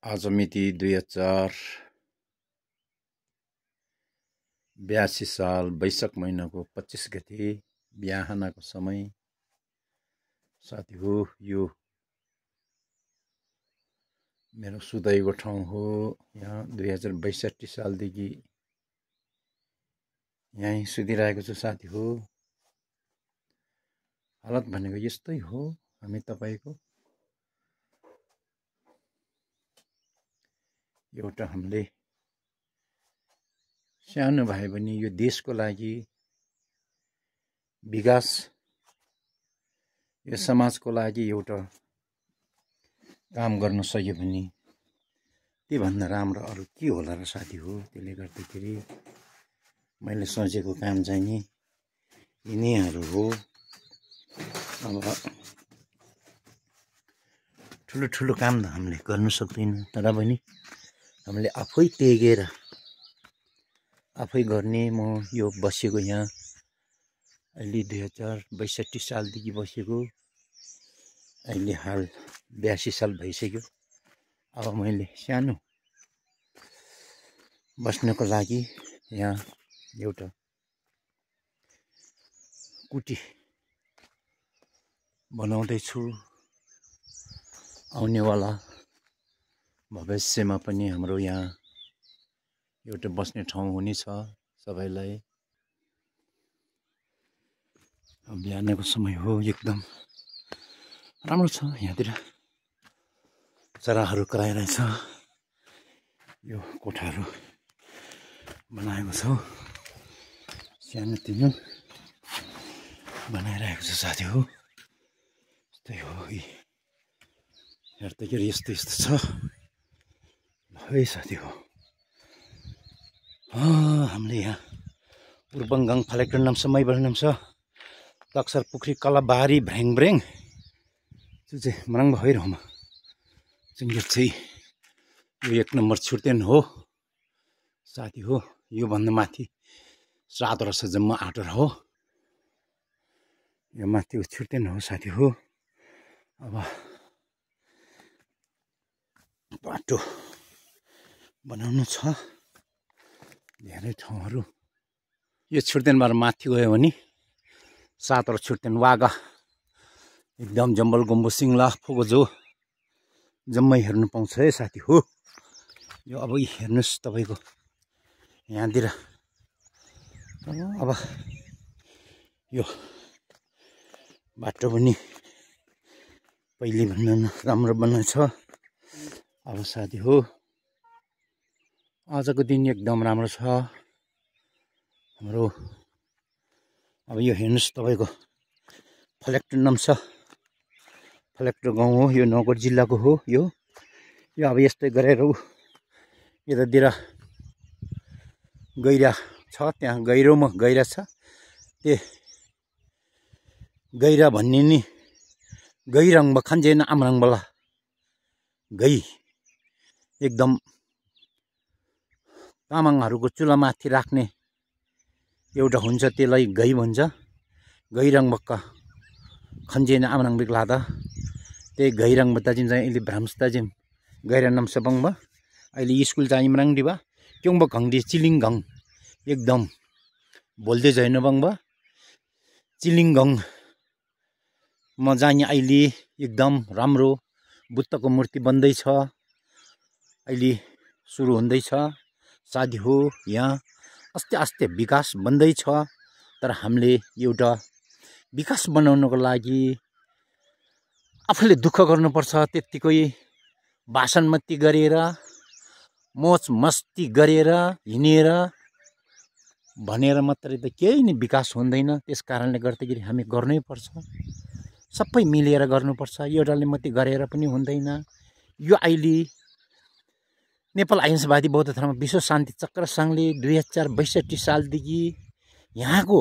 आज मिति 2082 साल वैशाख महिनाको 25 गते बिहानको समय। साथी हो, यो मेरो सुताइको ठाउँ हो। यहाँ 2062 सालदेखि यहीँ सुतिरहेको छु साथी हो। हालत भनेको यस्तै हो। हामी तपाईको एउटा हामीले सानो भए पनि यो देशको लागि विकास, यो समाजको लागि एउटा काम गर्न सक्यो भने त्योभन्दा राम्रो अरू के होला र साथी हो। त्यसले गर्दाखेरि मैले सोचेको काम चाहिँ नि यिनीहरू हो। अब ठुलो ठुलो काम त हामीले गर्न सक्दैन, तर पनि हामीले आफै तेगेर आफै गर्ने। म यो बसेको यहाँ अहिले 2062 सालदेखि बसेको, अहिले हाल 82 साल भइसक्यो। अब मैले सानो बस्नको लागि यहाँ एउटा कुटी बनाउँदैछु। आउनेवाला भविष्यमा पनि हाम्रो यहाँ एउटा बस्ने ठाउँ हुनेछ सबैलाई। बिहानको समय हो, एकदम राम्रो छ। यहाँतिर चराहरू कराइरहेछ। यो कोठाहरू बनाएको छ, सानो तिनो बनाइरहेको छ साथी हो। त्यस्तै हो, हेर्दाखेरि यस्तो यस्तो छ है साथी हो। हामीले यहाँ उर्बङगाङ फलेक्टर नाम छ, मैबल नाम छ, तक्सर पुखरी कलाबारी भ्रेङब्रेङ त्यो चाहिँ मराङ भइरहमा यो चाहिँ यो 1 नम्बर छुर्तेन हो साथी हो। यो भन्दा माथि 7 वर्ष जम्मा 8 हो। यो माथि छुर्तेन हो साथी हो। अब बाटो बनाउनु छ धेरै ठाउँहरू। यो छुर्तेनबाट माथि गयो भने 7 वर्ष छुर्तेन वागा एकदम जम्बल गुम्बु सिङ्ला फोगोजो जम्मै हेर्नु पाउँछ है साथी हो। यो अब हेर्नुहोस् तपाईँको यहाँतिर। अब यो बाटो पनि पहिले भन्दा राम्रो बनेछ अब साथी हो। आजको दिन एकदम राम्रो छ हाम्रो। अब यो हेर्नुहोस् तपाईँको फलेक्टर नाम छ, फलेक्टर गाउँ हो। यो नगद जिल्लाको हो। यो अब यस्तै गरेर यतातिर गैरा छ, त्यहाँ गैरोमा गैरा छ। त्यो गैरा भन्ने नि गैरङ बखान्जेन आमरङबला गै एकदम तामाङहरूको चुलामाथि राख्ने एउटा हुन्छ, त्यसलाई गै भन्छ। गैरङ बक्का खन्जेन आमरङ बिग्लादा त्यही गैरङ बताजिम चाहिँ अहिले भ्रामस्ताजिम गैरा नाम सबङबा अहिले स्कुल चाहिँ मराङ दिबा क्यों बा घंडी चिलिङगङ एकदम बोल्दै जैन बङबा चिलिङगङ म जाने अहिले एकदम राम्रो बुद्धको मूर्ति बन्दैछ, अहिले सुरु हुँदैछ साथी हो। यहाँ आस्ते आस्ते विकास बन्दैछ, तर हामीले एउटा विकास बनाउनको लागि आफूले दुःख गर्नुपर्छ। त्यत्तिकै भाषणमती गरेर मोज मस्ती गरेर हिँडेर भनेर मात्रै त केही नै विकास हुँदैन। त्यस कारणले गर्दाखेरि हामी गर्नै पर्छ, सबै मिलेर गर्नुपर्छ। एउटाले मात्रै गरेर पनि हुँदैन। यो अहिले नेपाल अहिंसावादी बौद्ध धर्म विश्व शान्ति चक्र सङ्घले 2062 सालदेखि यहाँको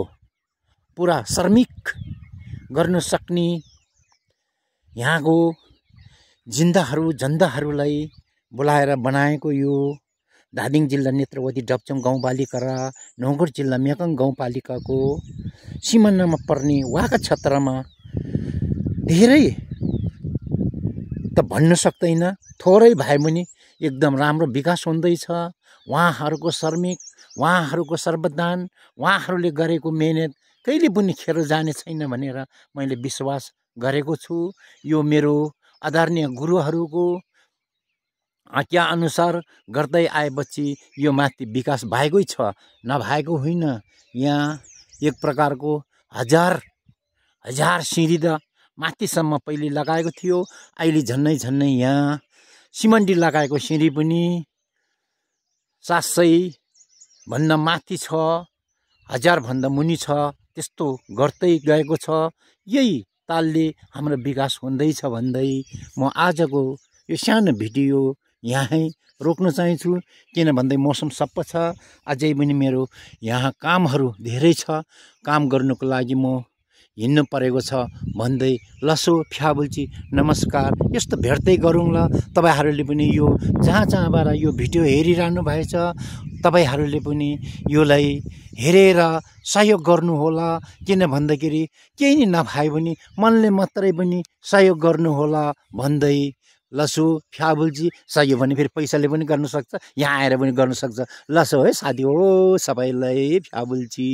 पुरा श्रमिक गर्न सक्ने यहाँको जनताहरूलाई बोलाएर बनाएको यो धादिङ जिल्ला नेत्रवती डपचम गाउँपालिका र नौगढ जिल्ला मेकङ गाउँपालिकाको सिमानामा पर्ने वाका क्षेत्रमा धेरै त भन्न सक्दैन, थोरै भए पनि एकदम राम्रो विकास हुँदैछ। उहाँहरूको श्रमिक, उहाँहरूको सर्वदान, उहाँहरूले गरेको मेहनत कहिले पनि खेर जाने छैन भनेर मैले विश्वास गरेको छु। यो मेरो आदरणीय गुरुहरूको आज्ञा अनुसार गर्दै आएपछि यो माथि विकास भएकै छ, नभएको होइन। यहाँ एक प्रकारको हजार सिँढी त माथिसम्म पहिले लगाएको थियो। अहिले झन्नै यहाँ सिमन्डी लगाएको सिँढी पनि 700 भन्दा माथि छ, 1000 भन्दा मुनि छ। त्यस्तो गर्दै गएको छ। यही तालले हाम्रो विकास हुँदैछ भन्दै म आजको यो सानो भिडियो यहीँ रोक्न चाहन्छु। किन भन्दै मौसम सप्प छ, अझै पनि मेरो यहाँ कामहरू धेरै छ। काम गर्नुको लागि म हिँड्नु परेको छ भन्दै लसो फ्याबुल्ची नमस्कार। यस्तो भेट्दै गरौँला। तपाईहरूले पनि यो जहाँबाट यो भिडियो हेरिरहनु भएछ, तपाईहरूले पनि योलाई हेरेर सहयोग गर्नुहोला। किन भन्दाखेरि केही नै नभए पनि मनले मात्रै पनि सहयोग गर्नुहोला भन्दै लसो फ्याबुल्ची। सहयोग भने फेरि पैसाले पनि गर्न सक्छ, यहाँ आएर पनि गर्न सक्छ। लसो है साथी हो सबैलाई फ्याबुल्ची।